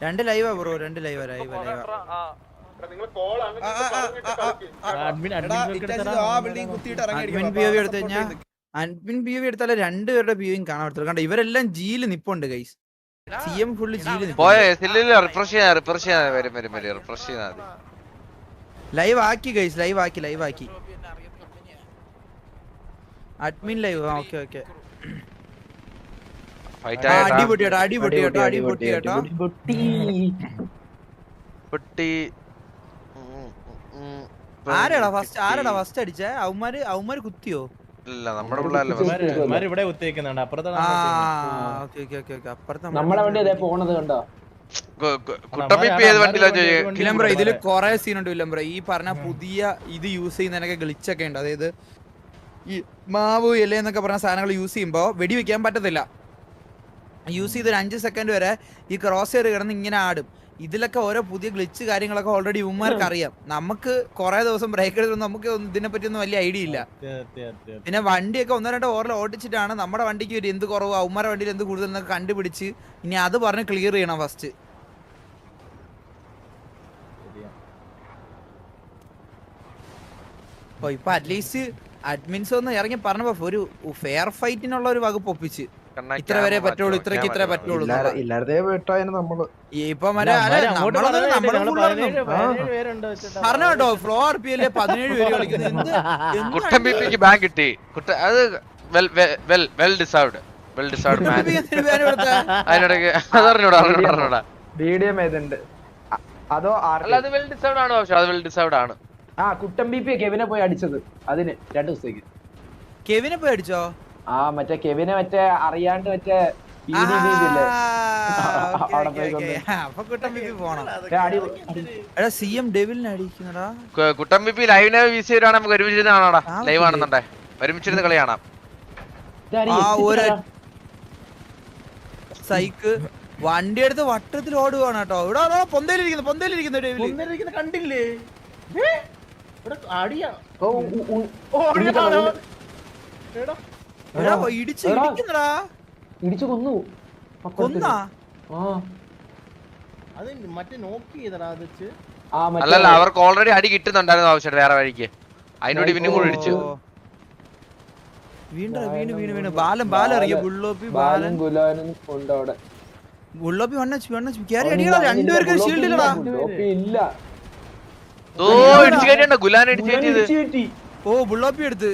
രണ്ട് ലൈവാ ബ്രോ, രണ്ട് ലൈവാ. Admin POV എടുത്തു കഴിഞ്ഞാൽ അഡ്മിൻ POV എടുത്താലേ രണ്ടുപേരുടെ POVയും കാണാൻ പറ്റുള്ളൂ. കണ്ട ഇവരെല്ലാം ജിയിൽ നിപ്പുണ്ട് ഗൈസ്. CM ഫുള്ള് ജിയിൽ ലൈവ് ആക്കി ഗൈസ്, ലൈവ് ആക്കി അഡ്മിൻ ലൈവ്. ഓക്കെ അടി പൊട്ടി കേട്ടോ. ആരാടാ ഫസ്റ്റ് അടിച്ചേ? അവന്മാര് കുത്തിയോ? ഇല്ല, നമ്മുടെ പിള്ളേരല്ലേ ഇവിടെ കുത്തിയേക്കുന്നുണ്ട്. അപ്പുറത്തെ നമ്മളെ വണ്ടി അതേ പോണത് കണ്ടോ? വിലംബ്ര ഇതില് കൊറേ സീനുണ്ട് വിലംബ്ര. ഈ പറഞ്ഞ പുതിയ ഇത് യൂസ് ചെയ്യുന്നതിനൊക്കെ ഗ്ലിച്ചൊക്കെ ഉണ്ട്. അതായത് ഈ മാവ് ഇല എന്നൊക്കെ പറഞ്ഞ സാധനങ്ങൾ യൂസ് ചെയ്യുമ്പോ വെടിവെക്കാൻ പറ്റത്തില്ല. യൂസ് ചെയ്ത് 5 സെക്കൻഡ് വരെ ഈ ക്രോസ് ഹെയർ കിടന്ന് ഇങ്ങനെ ആടും. ഇതിലൊക്കെ ഓരോ പുതിയ ഗ്ലിച്ച് കാര്യങ്ങളൊക്കെ ഓൾറെഡി ഇവന്മാർക്ക് അറിയാം. നമുക്ക് കുറെ ദിവസം ബ്രേക്ക് എടുത്ത് നമുക്ക് ഇതിനെ പറ്റിയൊന്നും വലിയ ഐഡിയ ഇല്ല. പിന്നെ വണ്ടിയൊക്കെ 1-2 ഓവറിൽ ഓടിച്ചിട്ടാണ് നമ്മുടെ വണ്ടിക്ക് ഒരു എന്ത് കുറവ് അവന്മാരുടെ വണ്ടിയിൽ എന്ത് കൂടുതൽ എന്നൊക്കെ കണ്ടുപിടിച്ച് ഇനി അത് പറഞ്ഞ് ക്ലിയർ ചെയ്യണം ഫസ്റ്റ്. ഓ ഇപ്പൊ അറ്റ്ലീസ്റ്റ് അഡ്മിൻസ് ഒന്ന് ഇറങ്ങി പറഞ്ഞപ്പോ ഒരു ഫെയർ ഫൈറ്റിനുള്ള ഒരു വകുപ്പ് ഒപ്പിച്ച് ഇത്ര വരെ പറ്റുള്ളൂ, ഇത്രക്ക് ഇത്ര പറ്റുള്ളൂ. ഇപ്പൊ പറഞ്ഞോ കേട്ടോ, ഫ്ലോ RPL 17 പേര് കളിക്കുന്നത്. കുട്ടൻ BP കെവിനെ പോയി അടിച്ചത് അതിന് 2 ദിവസത്തേക്ക്. കെവിനെ പോയി അടിച്ചോ? ആ മറ്റേ കെവിനെ മറ്റേ അറിയാണ്ട് മറ്റേ CM ഡെവിലിനെ അടിക്കുന്നടാ. കുട്ടൻ BP ലൈവിനെ വീശി വരുവാണ്. നമുക്ക് ഒരുമിച്ചിരുന്ന് കാണാടാ. ലൈവ് ആണെന്നുണ്ടേ ഒരുമിച്ചിരുന്ന് കളി കാണാം. സൈക്ക് വണ്ടി എടുത്ത് വട്ടത്തിൽ ഓടുവാണ് കേട്ടോ. ഇവിടെ പൊന്തയിലിരിക്കുന്നു കണ്ടില്ലേ? ഇടിച്ചു കൊന്നു. അല്ലല്ല, അവർക്ക് ഓൾറെഡി അടി കിട്ടുന്നുണ്ടായിരുന്നു ആവശ്യം വേറെ വഴിക്ക്. അതിനോട് പിന്നെ കൂടെ ഇടിച്ചു. വീണ് ബാലം ഇറങ്ങിയ ബുള്ളോപ്പി രണ്ടുപേർക്ക് ഷീൽഡില്ലടാ. ഓ ബുള്ളോപ്പി എടുത്ത്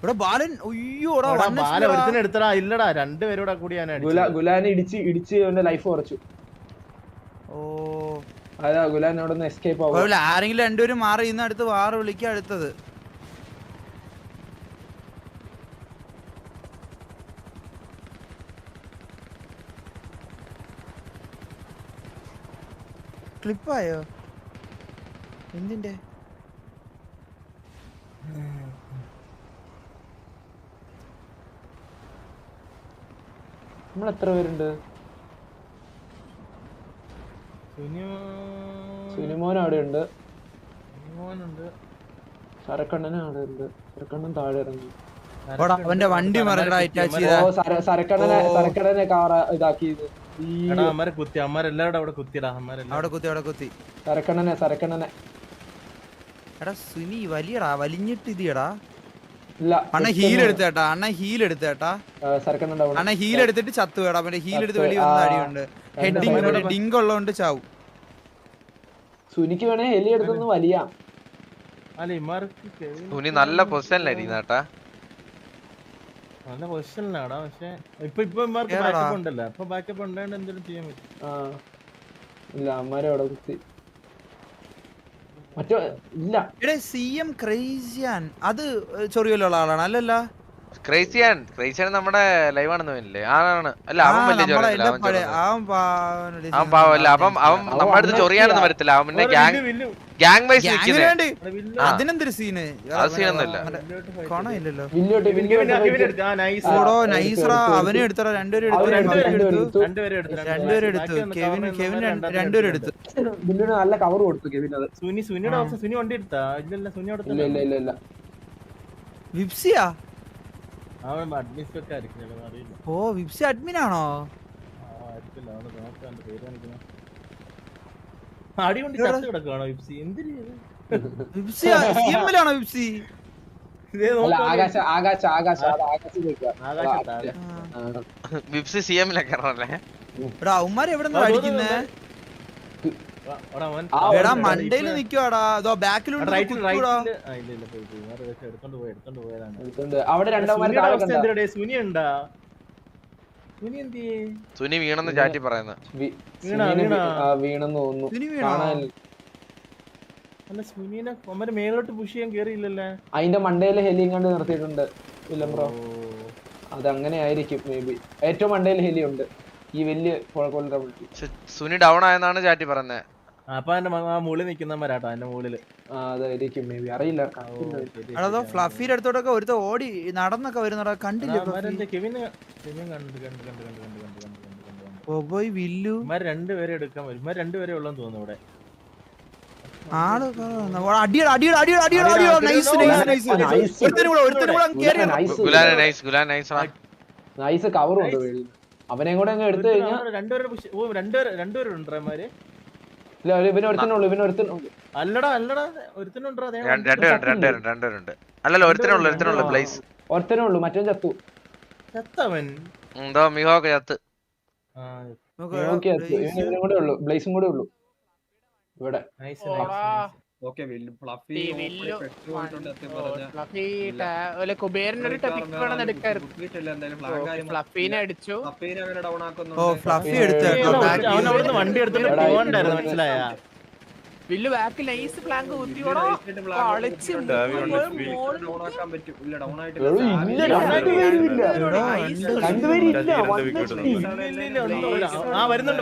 ഇവിടെ ബാലൻ. എടുത്തടാ. ഇല്ലടാ, രണ്ടുപേരോടെ കൂടിയാണ് ഗുലാനെ ഇടിച്ച് ലൈഫ് കുറച്ചു. ഓ അതാ ഗുലാൻ അവിടെ നിന്ന് എസ്കേപ്പ് ആവും. ആരെങ്കിലും രണ്ടുപേരും മാറി ഇന്ന് അടുത്ത് വാറ് വിളിക്കുക. അടുത്തത് ക്ലിപ്പായോ എന്തിന്റെ? നമ്മൾ എത്ര പേരുണ്ട്? സുനിമോൻ അവിടെ ഉണ്ട്, സരക്കണ്ണൻ അവിടെ ഉണ്ട്. സരക്കണ്ണൻ താഴെ ഇറങ്ങി. അവന്റെ വണ്ടി സരക്കണ്ണനെ കാർ ഇതാക്കിയത്. സരക്കണ്ണനെ എടാ സുനി വലിയടാ, വലിഞ്ഞിട്ട് ഇതിയടാ. അണ്ണ ഹീൽ എടുത്തേട്ടാ, അണ്ണ ഹീൽ എടുത്തിട്ട് ചത്തു വേടാ. അവന്റെ ഹീൽ എടുത്ത് വെളി വന്ന അടിയുണ്ട്. ഹെഡിങ് ഡിങ്ക് ഉള്ളതുകൊണ്ട് ചാവും. സുനിക്ക് വേണേ ഹെലി എടുത്തൊന്ന് വലിയ. സുനി നല്ല പൊസിഷനിലായിരിക്കും കേട്ടാ. നല്ല പൊസിഷനിലാടാ. പക്ഷെ ഇപ്പൊ ബാക്കപ്പ് ഉണ്ടല്ലോ. അപ്പൊ ബാക്കപ്പ് ഉണ്ടായോണ്ട് എന്തെങ്കിലും ചെയ്യാൻ പറ്റും. ഇല്ല അമ്മാരെ അവിടെ കുത്തി മറ്റോ ഇല്ല. CM ക്രേസിയാൻ അത് ചൊറിയലുള്ള ആളാണ് അല്ലല്ല? ക്രേസിയാൻ നമ്മുടെ ലൈവ് ആണെന്ന് തോന്നില്ലേ? ആണാണ്. അല്ല അവൻ വലിയ ചൊറിയല്ല. അവൻ പാവല്ല. അവൻ നമ്മുടെ അടുത്ത് ചൊറിയാനൊന്നും വരത്തില്ല. അവൻ പിന്നെ ഗ്യാങ് വൈസ് അതിനെന്തൊരു സീന്? സീനൊന്നുമില്ല. അവനെ എടുത്തറ. രണ്ടുപേരും എടുത്തു. രണ്ടുപേരും എടുത്തു. നല്ല കവർ കൊടുത്തു കെവിൻ. അത് സുനി വണ്ടി എടുത്താ? ഇല്ല. വിപ്സിയാ? അവൻ അഡ്മിൻ ഒക്കെ ആയിരിക്കും. ഓ വിപ്സി അഡ്മിൻ ആണോ? ആയിരിക്കില്ല, അവന് നോക്കാം എന്റെ പേര് കാണിക്കണം. അടി കൊണ്ട് ചത്ത് കിടക്കുകയാണോ വിപ്സി? എന്തിന് വിപ്സി CM-ലാണോ വിപ്സി? ഇതേ അല്ല, നോക്കാം. ആകാശ ആകാശ ആകാശ അത് ആകാശത്തിലേക്ക് ആകാശത്താ. വിപ്സി CM-ലൊക്കെ ആണല്ലേ? എടാ അവന്മാര് എവിടെ നിന്ന് അടിക്കുന്നേ? എടാ, അവൻ എടാ മണ്ടയില് നിക്കുവാടാ, അതോ ബാക്കിലുണ്ട് റൈറ്റിൽ കുത്തൂടാ. ഇല്ല ഇല്ല പോയി പോയി. വേറെ ഏകദേശം എടുത്തോണ്ട് പോയതാണ്. എടുത്തോണ്ട് അവിടെ രണ്ടവന്മാര് സുനിയുടെ താഴെ അവസ്ഥ കണ്ട എന്തിനാ? സുനി ഉണ്ടാ? സുനി എന്തിയേ? സുനി വീണെന്ന് ചാറ്റി പറയുന്നത്. വീണെന്ന് തോന്നുന്നു. ഇതിന് വീണോ? കാണാൻ അല്ല, സുനീനെ അവന്മാര് മേലോട്ട് പുഷ് ചെയ്യാൻ കേറിയില്ലല്ലേ? അതിന്റെ മണ്ടയില് ഹെലിയും കണ്ട് നിർത്തിയിട്ടുണ്ട് വില്ലംബ്രോ. അതങ്ങനെ ആയിരിക്കും മേ ബി. ഏറ്റവും മണ്ടയിൽ ഹെലി ഉണ്ട് ഈ വലിയ സുനി ഡൗൺ ആയെന്നാണ് ചാറ്റി പറയുന്നത്. അപ്പൊ എന്റെ മുകളിൽ നിക്കുന്നവരാട്ടോ, എന്റെ മുകളില്. അതായിരിക്കും മേ ബി, അറിയില്ല. അതോ ഫ്ലഫിയുടെ അടുത്തോട്ടൊക്കെ ഒരുത്ത ഓടി നടന്നൊക്കെ വരുന്നടാ, കണ്ടില്ലേ ഫ്ലഫി? കെവിന് പോയി വില്ലു ഇവന്മാര് രണ്ടുപേരെ എടുക്കാൻ വരും. ഇവന്മാര് രണ്ടുപേരെ ഉള്ളെന്ന് തോന്നുന്നു ഇവിടെ. ആള് അടിയടാ അടിയടാ അടിയടാ അടിയടാ അടിയടാ. Nice nice nice. ഒരുത്തനും കൂടെ കേറി. ഗുലാൻ നൈസ്, ഗുലാൻ നൈസ്. നൈസ് കവറും ഉണ്ട് വെളിയിൽ. അവനെയും കൂടെ അങ്ങ് എടുത്തു കഴിഞ്ഞാൽ രണ്ടുപേരുണ്ടമാര്. ഇല്ല, ഇവന് ഒരുത്തനുള്ളൂ, ഇവന് ഒരുത്തനുള്ളൂ. അല്ലടാ അല്ലടാ, ഒരുത്തനുണ്ടോ? രണ്ടുപേരുണ്ട്. അല്ലല്ലോ, ഒരുത്തനുള്ളൂ പ്ലേസ്. ഒരുത്തനേ ഉള്ളൂ, മറ്റേ ചത്തു. ചത്തവൻ എന്തോ മിഹോക്ക് ചത്ത്. ഇവനും കൂടെ ഉള്ളൂ, ബ്ലേസും കൂടെ ഉള്ളൂ ഇവിടെ. കുബേരനൊരു ടോപ്പിക് വേണം എടുക്കായിരുന്നു. ഫ്ലഫീനെ അടിച്ചു. ഓ ഫ്ലഫി എടുത്ത അവനവിടുന്ന് വണ്ടി എടുത്തിട്ട് പോകണ്ടായിരുന്നു, മനസ്സിലായ? വില്ലു ബാക്ക് നൈസ് ഫ്ലാങ്ക് കുത്തിയോടോ കളിച്ചുണ്ട്.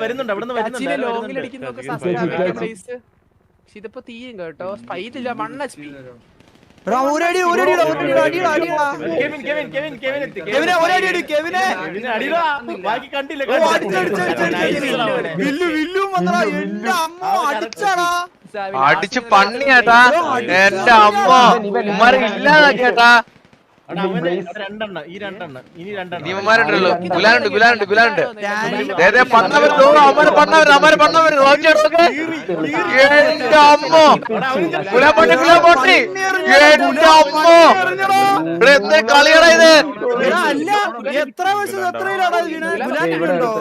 വരുന്നുണ്ട് അവിടുന്ന് ലോങ്ങിലടിക്കുന്നൊക്കെ പ്ലേസ്. പക്ഷെ ഇതിപ്പോ തീരും കേട്ടോ. സ്പൈറ്റില്ല, 1 HP. ബാക്കി കണ്ടില്ല. അടിച്ച് പണിയാട്ടാ എന്റെ അമ്മ. ഉമ്മാരെ ഇല്ലാതാക്കിയാട്ടാ. രണ്ടെണ്ണം ഈ രണ്ടെണ്ണം ഇനി രണ്ടെണ്ണം ഇവന്മാരുണ്ടല്ലോ. ഗുലാനുണ്ട്. പണ്ണവര് എന്റെ അമ്മോ. ഗുലാൻ പൊട്ടി. എന്റെ അമ്മോ, ഇവിടെ എന്താ കളിയാടാ ഇത്?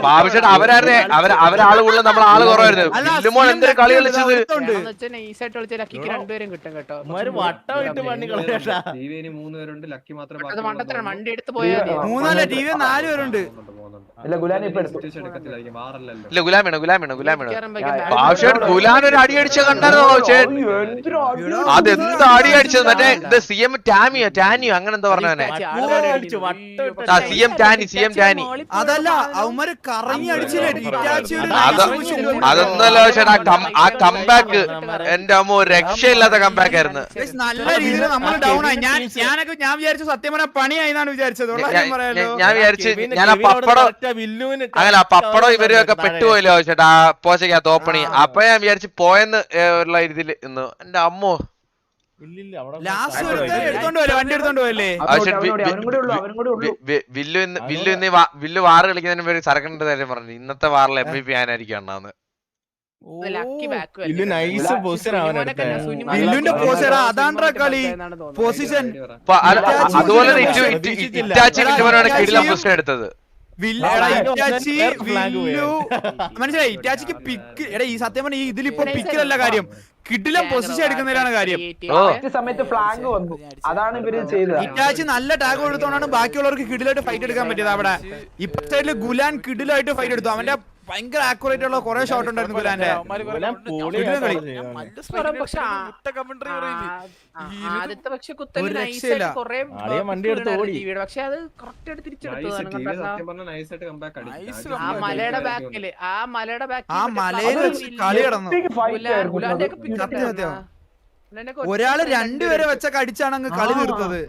ബാബുശേട്ട് അവരാള് കൂടുതൽ നമ്മൾ ആള് കുറവായിരുന്നു. വില്ലുമോൻ എന്തൊരു കളി കളിച്ചത്. നൈസായിട്ട് കളിച്ച ലക്കിക്ക് രണ്ടുപേരും കിട്ടും കേട്ടോ. വട്ടം ഇട്ട് പണി കളിച്ചാ. അത് മണ്ടത്തരം, വണ്ടി എടുത്ത് പോയാൽ 4 പേരുണ്ട്. ഇല്ല, ഗുലാൻ ഇപ്പൊ എടുത്തു. ഇല്ല, ഗുലാൻ ബാബുശേട്ട് ഗുലാൻ ഒരു അടി അടിച്ച കണ്ടായിരുന്നോ ബാബുശേട്ട്? അതെന്താ അടി അടിച്ചത്? മറ്റേ ഇത് CM ടാനിയോ അങ്ങനെ എന്താ പറഞ്ഞവനെ? CM ടാനി. അതല്ല അവന്മാര് കറങ്ങി അടിച്ചില്ലേ. അതൊന്നല്ലോ ചേട്ടാ, ആ കംബാക്ക് എന്റെ അമ്മ രക്ഷയില്ലാത്ത കംബാക്ക് ആയിരുന്നു. നല്ല രീതിയിൽ നമ്മൾ ഡൗൺ ആയി. ഞാൻ വിചാരിച്ചു സത്യം പറഞ്ഞ പണിയായിന്നാണ് വിചാരിച്ചത്. ഞാൻ വിചാരിച്ചു ഞാൻ ആ പപ്പടം അങ്ങനെ ആ പപ്പടം ഇവരൊക്കെ പെട്ടുപോയല്ലോ ചേട്ടാ പോച്ചക്കകത്ത് ഓപ്പണി. അപ്പൊ ഞാൻ വിചാരിച്ചു പോയെന്ന് ഉള്ള ഇതിൽ ഇന്ന് എന്റെ അമ്മോ. വില്ലു വാറ് കളിക്കുന്നതിന് പേര് സരക്കണ്ട കാര്യം പറഞ്ഞു. ഇന്നത്തെ വാറിൽ MVP ആനായിരിക്കും അണ്ണാന്ന്. അതുപോലെ കിടിലം പൊസിഷൻ എടുത്തത്. മനസ്സിലായി. ഇറ്റാച്ചിക്ക് പിക്ക് എടാ ഈ സത്യം പറഞ്ഞ ഈ ഇതിലിപ്പോ പിക്കിലല്ല കാര്യം, കിടിലം പൊസിഷൻ എടുക്കുന്നതിലാണ് കാര്യം. സമയത്ത് ഫ്ലാങ്ക് വന്നു, അതാണ് ഇവര് ചെയ്തത്. ഇറ്റാച്ചി നല്ല ടാഗ് കൊടുത്തോണ്ടാണ് ബാക്കിയുള്ളവർക്ക് കിടിലായിട്ട് ഫൈറ്റ് എടുക്കാൻ പറ്റിയത്. അവിടെ ഇപ്പ സൈഡില് ഗുലാൻ കിടിലായിട്ട് ഫൈറ്റ് എടുത്തു. അവന്റെ ഭയങ്കര ആക്യുറേറ്റ് ഉള്ള കുറെ ഷോട്ട് ഉണ്ടായിരുന്നു ഗുലാന്റെ. പക്ഷെ അത് കറക്റ്റ് ആയിട്ട് തിരിച്ചെടുത്തു. ആ മലയുടെ ബാക്കില് ആ മലയിൽ വെച്ച് കളി കിടന്നു. ഒരാള് 2 പേരെ വെച്ചൊക്കെ അടിച്ചാണ് അങ്ങ് കളി തീർത്തത്.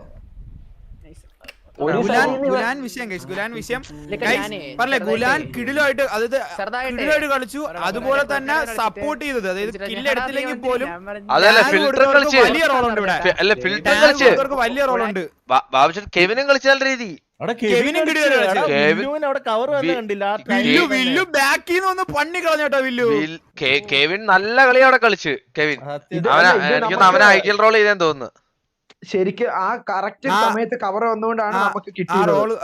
ഗുലാൻ വിഷയം പറഞ്ഞേ. ഗുലാൻ കിടിലായിട്ട് അതായത് കിടിലായിട്ട് കളിച്ചു. അതുപോലെ തന്നെ സപ്പോർട്ട് ചെയ്തത്, അതായത് കില്ല് എടുത്തില്ലെങ്കിൽ പോലും വലിയ റോളുണ്ട് ഇവിടെ. വലിയ റോളുണ്ട്. കെവിനും കളിച്ച നല്ല രീതി. അവിടെ കെവിനും കിടി വരെ കളിച്ചു. കെവിൻ അവിടെ കവർ വന്ന് കണ്ടില്ല ആ വില്ലു വില്ലു ബാക്കിൽ നിന്ന് ഒന്ന് പണി കളഞ്ഞോട്ടോ വില്ലു. കെവിൻ നല്ല കളി അവിടെ കളിച്ച്. കെവിൻ അവനെ ഐക്യൽ റോൾ ചെയ്തേന്ന് തോന്നുന്നു. ശരിക്കും ആ കറക്റ്റ് സമയത്ത് കവർ വന്നുകൊണ്ടാണ് നമുക്ക് കിട്ടിയത്.